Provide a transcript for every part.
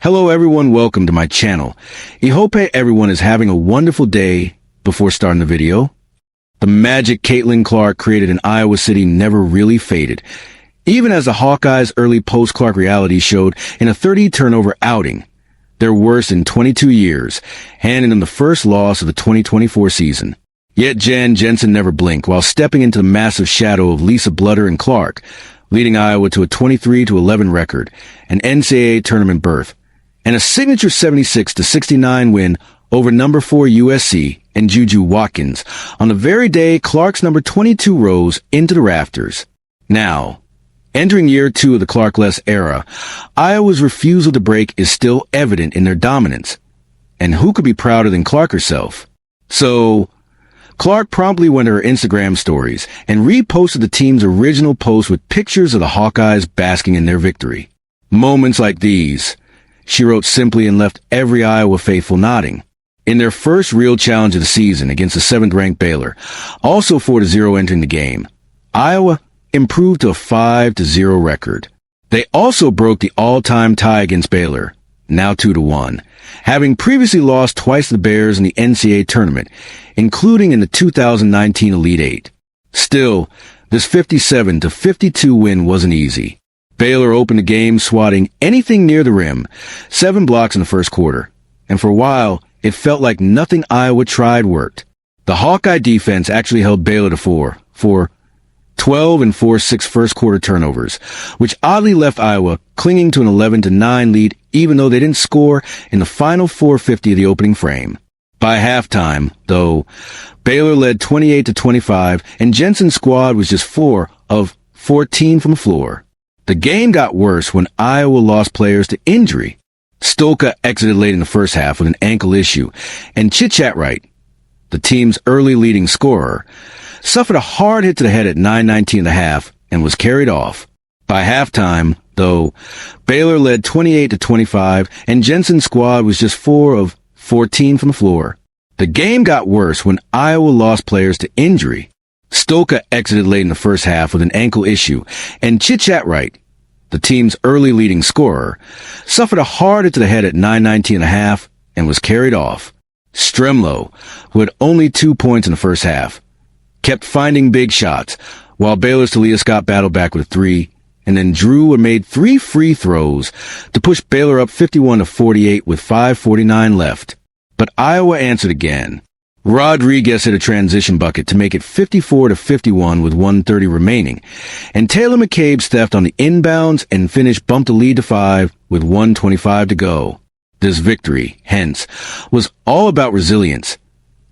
Hello everyone, welcome to my channel. I hope everyone is having a wonderful day. Before starting the video, the magic Caitlin Clark created in Iowa City never really faded, even as the Hawkeyes' early post-Clark reality showed in a 30-turnover outing, their worst in 22 years, handing them the first loss of the 2024 season. Yet Jensen never blinked while stepping into the massive shadow of Lisa Bludder and Clark, leading Iowa to a 23-11 record, an NCAA tournament berth, and a signature 76-69 win over number 4 USC and Juju Watkins on the very day Clark's number 22 rose into the rafters. Now, entering year 2 of the Clark-less era, Iowa's refusal to break is still evident in their dominance. And who could be prouder than Clark herself? So, Clark promptly went to her Instagram stories and reposted the team's original post with pictures of the Hawkeyes basking in their victory. Moments like these, she wrote simply, and left every Iowa faithful nodding. In their first real challenge of the season against the 7th-ranked Baylor, also 4-0 entering the game, Iowa improved to a 5-0 record. They also broke the all-time tie against Baylor, now 2-1, having previously lost twice to the Bears in the NCAA tournament, including in the 2019 Elite Eight. Still, this 57-52 win wasn't easy. Baylor opened the game swatting anything near the rim, 7 blocks in the first quarter, and for a while, it felt like nothing Iowa tried worked. The Hawkeye defense actually held Baylor to 12 and 4-6 first-quarter turnovers, which oddly left Iowa clinging to an 11-9 lead even though they didn't score in the final 4:50 of the opening frame. By halftime, though, Baylor led 28-25, and Jensen's squad was just 4 of 14 from the floor. The game got worse when Iowa lost players to injury. Stolka exited late in the first half with an ankle issue, and Chitchat, the team's early leading scorer, suffered a hard hit to the head at 9:19 in the half and was carried off. By halftime, though, Baylor led 28-25, and Jensen's squad was just 4 of 14 from the floor. The game got worse when Iowa lost players to injury. Stolka exited late in the first half with an ankle issue, and Chitchat, the team's early leading scorer, suffered a hard hit to the head at 9:19 in the half and was carried off. Stremlo, who had only 2 points in the first half, kept finding big shots, while Baylor's Talia Scott battled back with a 3, and then drew and made 3 free throws to push Baylor up 51-48 with 5:49 left. But Iowa answered again. Rodriguez hit a transition bucket to make it 54-51 with 1:30 remaining, and Taylor McCabe's theft on the inbounds and finish bumped the lead to 5 with 1:25 to go. This victory, hence, was all about resilience,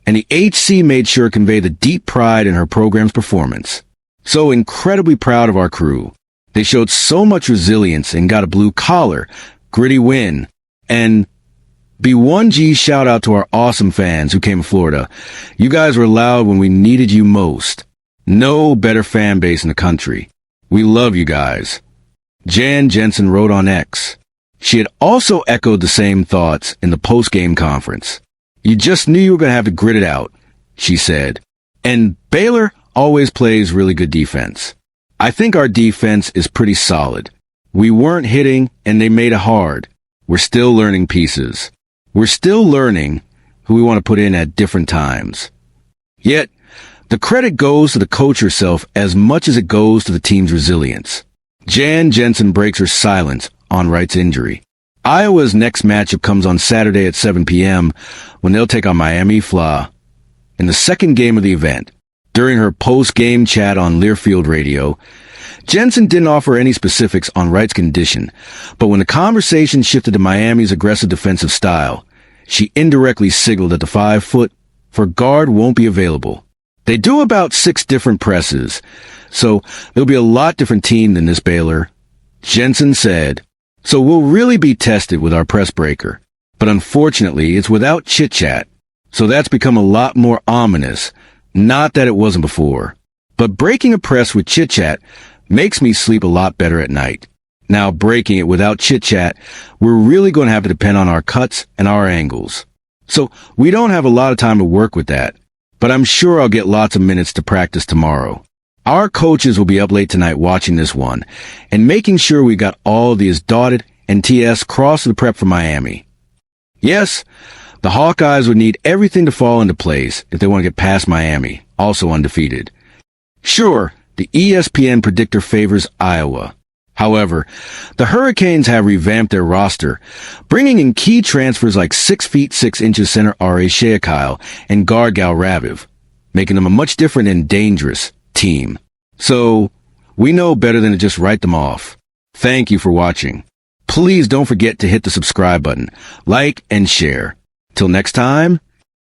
and the HC made sure to convey the deep pride in her program's performance. So incredibly proud of our crew. They showed so much resilience and got a blue-collar, gritty win. And B1G shout out to our awesome fans who came to Florida. You guys were loud when we needed you most. No better fan base in the country. We love you guys. Jensen wrote on X. She had also echoed the same thoughts in the post-game conference. You just knew you were going to have to grit it out, she said. And Baylor always plays really good defense. I think our defense is pretty solid. We weren't hitting, and they made it hard. We're still learning pieces. We're still learning who we want to put in at different times. Yet, the credit goes to the coach herself as much as it goes to the team's resilience. Jensen breaks her silence on Wright's injury. Iowa's next matchup comes on Saturday at 7 p.m. when they'll take on Miami Fla in the second game of the event. During her post-game chat on Learfield Radio, Jensen didn't offer any specifics on Wright's condition, but when the conversation shifted to Miami's aggressive defensive style, she indirectly signaled that the 5-foot for guard won't be available. They do about 6 different presses, so there'll be a lot different team than this Baylor. Jensen said, so we'll really be tested with our press breaker, but unfortunately it's without chit-chat, so that's become a lot more ominous. Not that it wasn't before, but breaking a press with chit-chat makes me sleep a lot better at night. Now, breaking it without chit-chat, we're really going to have to depend on our cuts and our angles. So we don't have a lot of time to work with that, but I'm sure I'll get lots of minutes to practice tomorrow. Our coaches will be up late tonight watching this one and making sure we got all of the I's dotted and TS cross to the prep for Miami. Yes, the Hawkeyes would need everything to fall into place if they want to get past Miami, also undefeated. Sure, the ESPN predictor favors Iowa. However, the Hurricanes have revamped their roster, bringing in key transfers like 6 feet 6 inches center R.A. Sheakile and guard Gal Raviv, making them a much different and dangerous team. So, we know better than to just write them off. Thank you for watching. Please don't forget to hit the subscribe button, like, and share. Till next time,